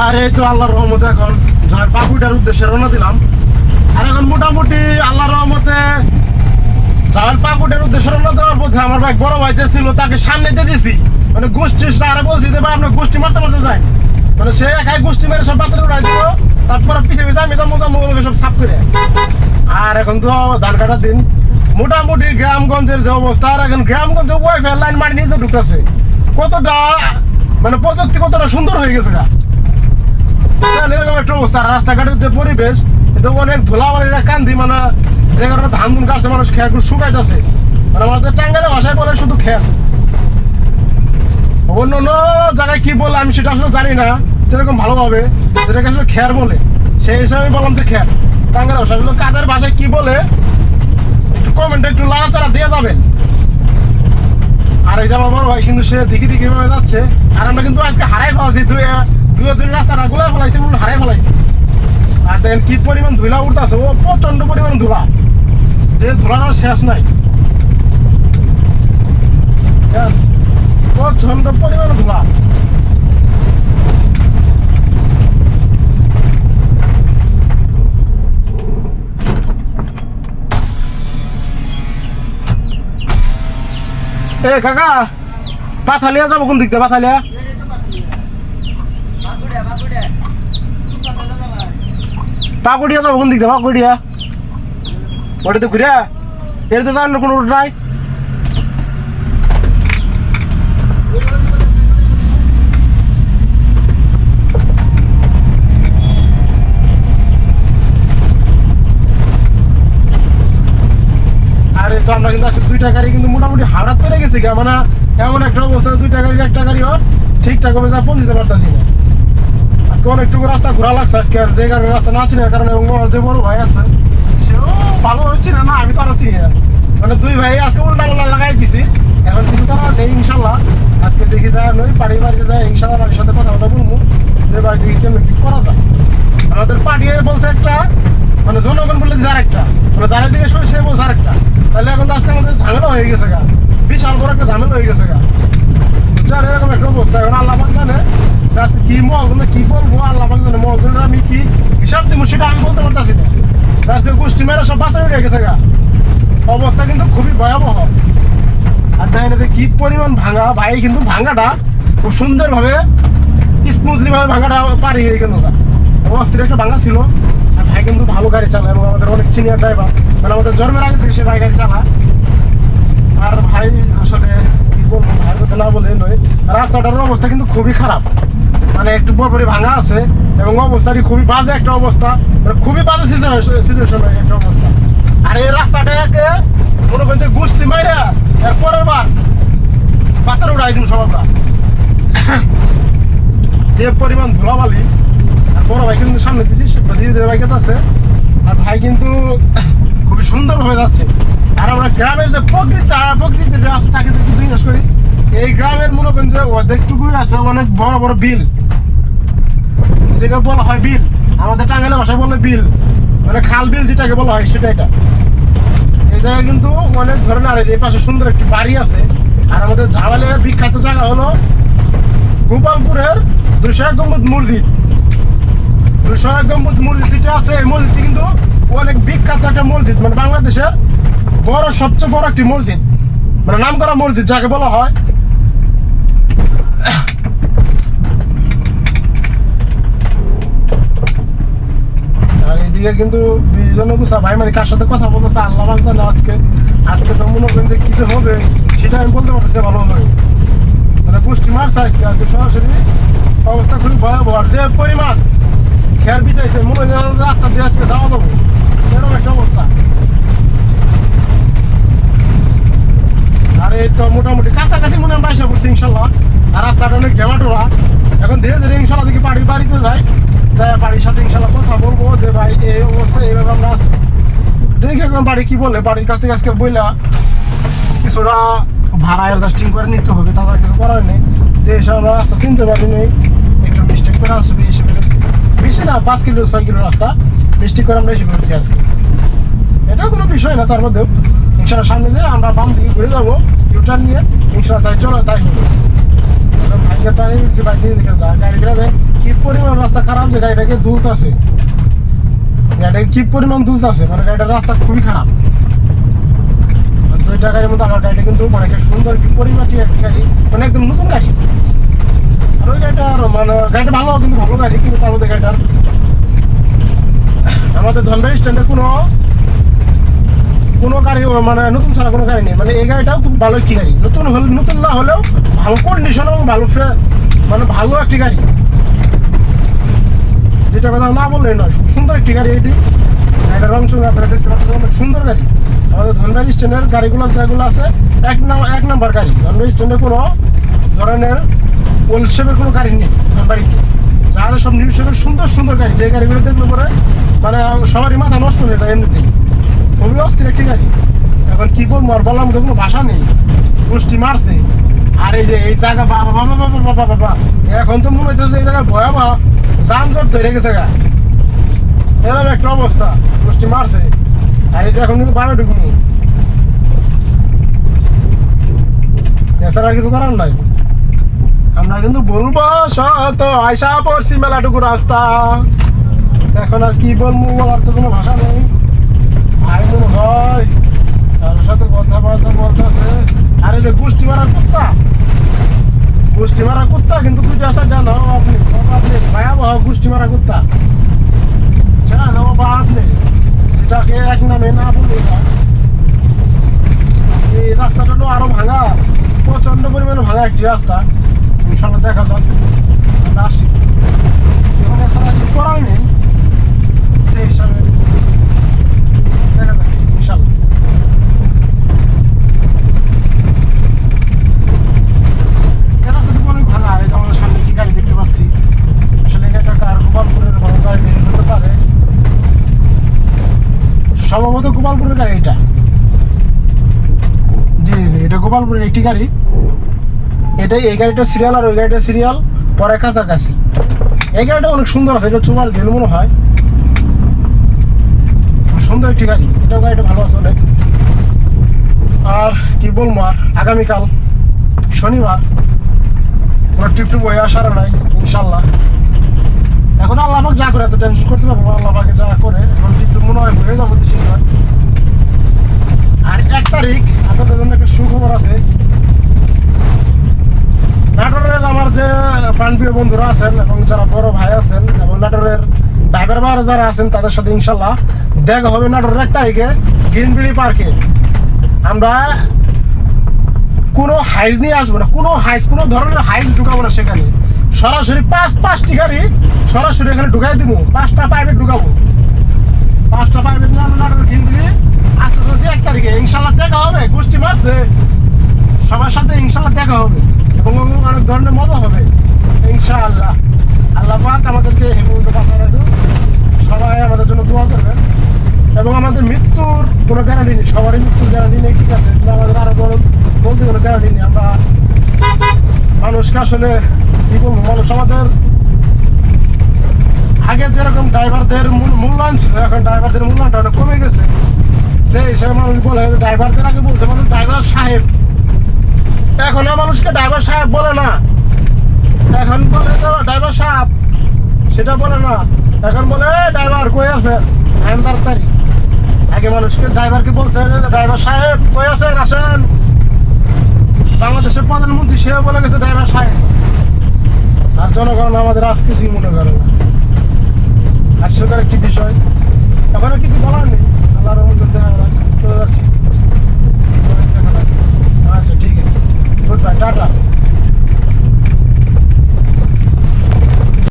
আর এই তো আল্লাহর রহমতে এখন বাকুইটার উদ্দেশ্যে রওনা দিলাম। আর এখন মোটামুটি আল্লাহর রহমতে পাকুইটার উদ্দেশ্যে রওনা দেওয়ার পথে আমার ভাই বড় ভাই যে ছিল তাকে সামনে দিয়ে দিয়েছি, মানে গোষ্ঠীর সারা বলছি যে ভাই আপনার গোষ্ঠী মারতে মারতে যায়, মানে সে একাই গোষ্ঠী মেরে সব পাত্রে উড়াই দিল। তারপরে পিছিয়ে পিছিয়ে আমি সব সাফ করে। আর এখন তো ধান কাটার দিন, মোটামুটি গ্রামগঞ্জের যে অবস্থা, আর এখন গ্রামগঞ্জে ওয়াইফাই লাইন মাটি নিচে ঢুকতেছে, কতটা মানে প্রযুক্তি কতটা সুন্দর হয়ে গেছে গা। এরকম একটা অবস্থা। রাস্তাঘাটের যে পরিবেশ, এটা অনেক ধুলাবালিরা কান্দি, মানে যে কারণে ধান ধুন কাটছে মানুষ খেয়াগুলো শুকাইতেছে, মানে আমাদের টাঙ্গাইলে ভাষায় বলে শুধু খেয়াল, অন্য অন্য জায়গায় কি বলে আমি সেটা আসলে জানি না যেরকম ভালোভাবে, যেটাকে আসলে খেয়ার বলে সেই হিসাবে বললাম যে খেয়ার। টাঙ্গাইল ভাষাগুলো কাদের ভাষায় কি বলে একটু কমেন্টে একটু লাড়াচাড়া দিয়ে যাবেন। আর এই যে আমার বড় ভাই কিন্তু সে দিকে দিকে ভাবে যাচ্ছে, আর আমরা কিন্তু আজকে হারাই ফেলাইছি, দুই রাস্তাটা গুলাই ফেলাইছি, হারাই ফেলাইছি। আর দেখেন কি পরিমাণ ধুলা উঠতেছে, ও প্রচন্ড পরিমাণ ধুলা, যে ধুলার শেষ নাই, প্রচন্ড পরিমাণ ধুলা। এ কাকা, পাথালিয়া যাবো কোন দিক দিয়ে? পাথালিয়া পাকুড়িয়া যাবো কোন দিক দিয়ে? পাকুড়িয়া ওটাতে ঘুরিয়া এর তো জানার কোনো রুট নাই। আরে তো আমরা কিন্তু আজকে দুইটা গাড়ি কিন্তু মোটামুটি হাওড়াত পেরে গেছি গা, মানে এমন একটা অবস্থা, দুইটা গাড়ি একটা গাড়িও ঠিকঠাক ভাবে যা পৌঁছতে পারতেছি না। আজকে অনেকটুকু রাস্তা ঘোরা লাগছে আজকে, আর যে গাড়ির রাস্তা না চিনার কারণে, এবং আমার যে বড় ভাই আছে সেও ভালো হচ্ছে না, আমি তো আরো চিনি না, মানে দুই ভাই আজকে উল্টা পাল্টা লাগাই দিছি। এখন কিছু করার নেই, ইনশাল্লাহ আজকে দেখি যায় নই বাড়ি বাড়িতে যায়, ইনশাল্লাহ বাড়ির সাথে কথা বলবো যে ভাই দেখি কেন কি করা যায়। আমাদের পার্টি বলছে একটা, মানে জনগণ বললে যার একটা, মানে যারা দিকে সে বলছে আর একটা, তাহলে এখন তো আজকে আমাদের ঝামেলা হয়ে গেছে গা, বিশাল বড় একটা ঝামেলা হয়ে গেছে গা। জানে এরকম একটা অবস্থা। এখন আল্লাহ পাক জানে আজকে কি মহজনে কি বলবো, আল্লাহ পাক জানে মহজনের আমি কি হিসাব দিব সেটা আমি বলতে পারতেছি না। আজকে গোষ্ঠী মেয়েরা সব বাতারে উঠে গেছে গা, অবস্থা কিন্তু খুবই ভয়াবহ। আর দেখেন যে কি পরিমাণ ভাঙা, ভাই কিন্তু ভাঙাটা খুব সুন্দরভাবে স্মুথলি ভাবে ভাঙাটা পারি হয়ে গেল গা। অস্থির একটা ভাঙা ছিল, আর ভাই কিন্তু ভালো গাড়ি চালায়, এবং আমাদের অনেক সিনিয়র ড্রাইভার, মানে আমাদের জন্মের আগে থেকে সে ভাই গাড়ি চালায়। আর ভাই আসলে কি বলবো, ভাইয়ের কথা না বলে নয়, রাস্তাটার অবস্থা কিন্তু খুবই খারাপ, মানে একটু বড় ভাঙা আছে, এবং অবস্থাটি খুবই বাজে একটা অবস্থা, মানে খুবই বাজে সিচুয়েশন একটা অবস্থা। আর এই রাস্তাটাকে মনে করেন যে গোষ্ঠী মাইরা এর পরের বার পাতার উড়াই দিন সব আমরা, যে পরিমাণ ধুলাবালি। আর বড় ভাই কিন্তু সামনে দিচ্ছি, ভাইকে আছে, আর ভাই কিন্তু খুবই সুন্দরভাবে যাচ্ছে। আর আমরা গ্রামের যে প্রকৃতির রাস্তা তাকে একটু জিজ্ঞেস করি, এই গ্রামের মনে করেন যে অর্ধেকটুকুই আছে অনেক বড় বড় বিল, যেটাকে বলা হয় বিল, আমাদের টাঙ্গাইলের ভাষায় বলে বিল, মানে খাল বিল যেটাকে বলা হয় সেটা। এটা এই জায়গায় কিন্তু অনেক ধরনের, আর এই পাশে সুন্দর একটি বাড়ি আছে। আর আমাদের ঝাওয়ালের বিখ্যাত জায়গা হলো গোপালপুরের 201 গম্বুজ মসজিদ। 201 গম্বুজ মসজিদ যেটা আছে, এই মসজিদটি কিন্তু অনেক বিখ্যাত একটা মসজিদ, মানে বাংলাদেশের বড় সবচেয়ে বড় একটি মসজিদ, মানে নাম করা মসজিদ যাকে বলা হয়। আর এইদিকে কিন্তু জনগুসা ভাই মানে কার সাথে কথা বলতেছে আল্লাহ পাক জানে। আজকে তো মনে করেন যে কি যে হবে সেটা আমি বলতে পারতেছি ভালোভাবে, মানে পুষ্টি মারছে আজকে সরাসরি অবস্থা খুবই ভয়াবহ। আর যে পরিমাণ খেয়ার বিছাইছে, মনে হয় রাস্তা দিয়ে আজকে যাওয়া যাবো, এরকম একটা অবস্থা। আর এই তো মোটামুটি কাছাকাছি মনে হয় বাইসা পড়ছি ইনশাল্লাহ। আর রাস্তাটা অনেক ঢেমাটোরা, এখন ধীরে ধীরে ইনশাল্লাহ দেখি বাড়িতে যাই, তাই বাড়ির সাথে ইনশাল্লাহ কথা বলবো যে ভাই এই অবস্থা এইভাবে আমরা দেখি এখন বাড়ি কি বলে। বাড়ির কাছ থেকে আজকে বইলা কিছুটা ভাড়া অ্যাডজাস্টিং করে নিতে হবে, তাছাড়া কিছু করার নেই। যে এসে আমরা রাস্তা চিনতে পারিনি, একটু মিস্টেক করে আসবে, এসে বেশি না 5 কিলো 6 কিলো রাস্তা মিস্টেক করে আমরা এসে করেছি আজকে। এটা কোনো বিষয় না, তার মধ্যেও ইনশাল্লাহ সামনে যে আমরা বাম দিকে ঘুরে যাবো ইউটার্ন নিয়ে, ইনশাল্লাহ তাই চলো তাই হলো। ভাইকে তাই দিচ্ছি, ভাই দিয়ে দেখে যায় গাড়িটা দেয় কি পরিমাণ রাস্তা খারাপ যে গাড়িটাকে দুলতেছে, গাড়িটাকে কি পরিমাণ দুলতেছে, মানে গাড়িটার রাস্তা খুবই খারাপ। আর 2টা গাড়ির মধ্যে আমার গাড়িটা কিন্তু মানে একটা সুন্দর কি পরিমাটি একটি গাড়ি, মানে একদম নতুন গাড়ি। আর ওই গাড়িটা মানে গাড়িটা ভালো, কিন্তু ভালো গাড়ি, কিন্তু তার মধ্যে গাড়িটার আমাদের ধনবাড়ি স্ট্যান্ডে কোনো গাড়ি মানে নতুন ছাড়া কোনো গাড়ি নেই। মানে এই গাড়িটাও খুব ভালো একটি গাড়ি, নতুন না হলেও ভালো কন্ডিশন এবং ভালো মানে ভালো একটি গাড়ি, যেটা কথা না বললে নয়। খুব সুন্দর একটি গাড়ি এটি, গাড়িটার রং চং আপনারা দেখতে পাচ্ছেন, অনেক সুন্দর গাড়ি। আমাদের ধনবাড়ি স্ট্যান্ডের গাড়িগুলো যেগুলো আছে এক নাম্বার গাড়ি। ধনবাড়ি স্ট্যান্ডে কোনো ধরনের ওল্ড শেপের কোনো গাড়ি নেই ধনবাড়িতে, যাদের সব নিউ শেপের সুন্দর সুন্দর গাড়ি, যে গাড়িগুলো দেখলে পরে মানে সবারই মাথা নষ্ট হয়ে যায় এমনিতেই, খুবই অস্থির একটি গাড়ি। এখন কি বলবো, আর বলার মধ্যে কোনো ভাষা নেই, গোষ্ঠী মারছে। আর এই যে এই জায়গা বাবা বাবা বাবা বাবা বাবা, এখন তো মনে হইতেছে এই জায়গায় ভয়াবহ যানজট ধরে গেছে গা, এরকম একটা অবস্থা, গোষ্ঠী মারছে। আর এই যে এখন কিন্তু বামে ঢুকবো, এছাড়া কিছু করার নাই। আমরা কিন্তু বলবো শত আয়সা পড়ছি মেলাটুকু রাস্তা, এখন আর কি বলবো, বলার তো কোনো ভাষা নেই। ভাই মনে হয় কারোর সাথে কথাবার্তা বলতেছে। আরে যে গোষ্ঠী মারার কুত্তা কিন্তু 2টা আছে, জানো আপনি ভয়াবহ গোষ্ঠী মারা কুত্তা, জানো বা আপনি, যেটাকে এক নামে না বলে। এই রাস্তাটা তো আরো ভাঙা, প্রচন্ড পরিমাণে ভাঙা একটি রাস্তা। ইনশাল্লাহ দেখা যাক, আমরা আসি, এখানে ছাড়া কিছু করার নেই, সেই হিসাবে দেখা যাক ইনশাল্লাহ। এই রাস্তাটুকু অনেক ভাঙা, এই যে আমাদের সামনে একটি গাড়ি দেখতে পাচ্ছি, আসলে এটা কার গোপালপুরের কোনো গাড়ি হতে পারে, সম্ভবত গোপালপুরের গাড়ি এটা। জি জি, এটা গোপালপুরের একটি গাড়ি। এটাই, এই গাড়িটা সিরিয়াল আর ওই গাড়িটা সিরিয়াল পরে কাছাকাছি। এই গাড়িটা অনেক সুন্দর আছে, এটা চুমার জেল মনে হয়, সুন্দর একটি গাড়ি, এটাও গাড়িটা ভালো আছে অনেক। আর কি বলবো, আর আগামীকাল শনিবার কোনো ট্রিপ হয়ে আসার নাই ইনশাল্লাহ। এখন আল্লাহ পাক যা করে, এত টেনশন করতে পারবো, আল্লাহ পাকে যা করে এখন ট্রিপ মনে হয় হয়ে যাবো শনিবার। আর 1 তারিখ আপনাদের জন্য একটা সুখবর আছে। নাটোরের আমার যে প্রাণপ্রিয় বন্ধুরা আছেন এবং যারা বড় ভাই আছেন এবং নাটোরের ড্রাইভার ভাইরা যারা আছেন, তাদের সাথে ইনশাল্লাহ দেখা হবে নাটোরের 1 তারিখে গ্রিনবিড়ি পার্কে। আমরা কোনো হাইজ নিয়ে আসবো না, কোনো ধরনের হাইজ ঢুকাবো না সেখানে, সরাসরি 5টি গাড়ি সরাসরি এখানে ঢুকাই দিব, 5টা প্রাইভেট ঢুকাবো, 5টা প্রাইভেট নিয়ে আমরা নাটোরের গ্রিনবিড়ি আসতে 1 তারিখে ইনশাল্লাহ দেখা হবে। গোষ্ঠী মারছে সবার সাথে ইনশাল্লাহ দেখা হবে এবং অনেক ধরনের মজা হবে ইনশাআল্লাহ। আল্লাহ পাক আমাদেরকে হেমন্ত বাঁচায় রাখুন, সবাই আমাদের জন্য দোয়া করবেন। এবং আমাদের মৃত্যুর কোনো গ্যারান্টি নেই, সবারই মৃত্যুর গ্যারান্টি নেই, ঠিক আছে, কিন্তু আমাদের আরো বলতে কোনো গ্যারান্টি নেই। আমরা মানুষকে আসলে কি বলবো, মানুষ আমাদের আগে যেরকম ড্রাইভারদের মূল্যায়ন ছিল, এখন ড্রাইভারদের মূল্যায়নটা অনেক কমে গেছে। সেই হিসেবে মানুষ বলে ড্রাইভারদের আগে বলছে মানুষ ড্রাইভার সাহেব, এখন মানুষকে ড্রাইভার সাহেব বলে না, এখন বলে তো ড্রাইভার সাহেব, সেটা বলে না, এখন বলে ড্রাইভার কই আছে, আমি তাড়াতাড়ি। আগে মানুষকে ড্রাইভারকে বলছে ড্রাইভার সাহেব কই আছেন, আসেন। বাংলাদেশের প্রধানমন্ত্রী সে বলে গেছে ড্রাইভার সাহেব, আর জনগণ আমাদের আজ কিছুই মনে করে না। হাস্যকর একটি বিষয়, এখন আর কিছু বলার নেই, আল্লাহর রহমতে দেখা যাক। তো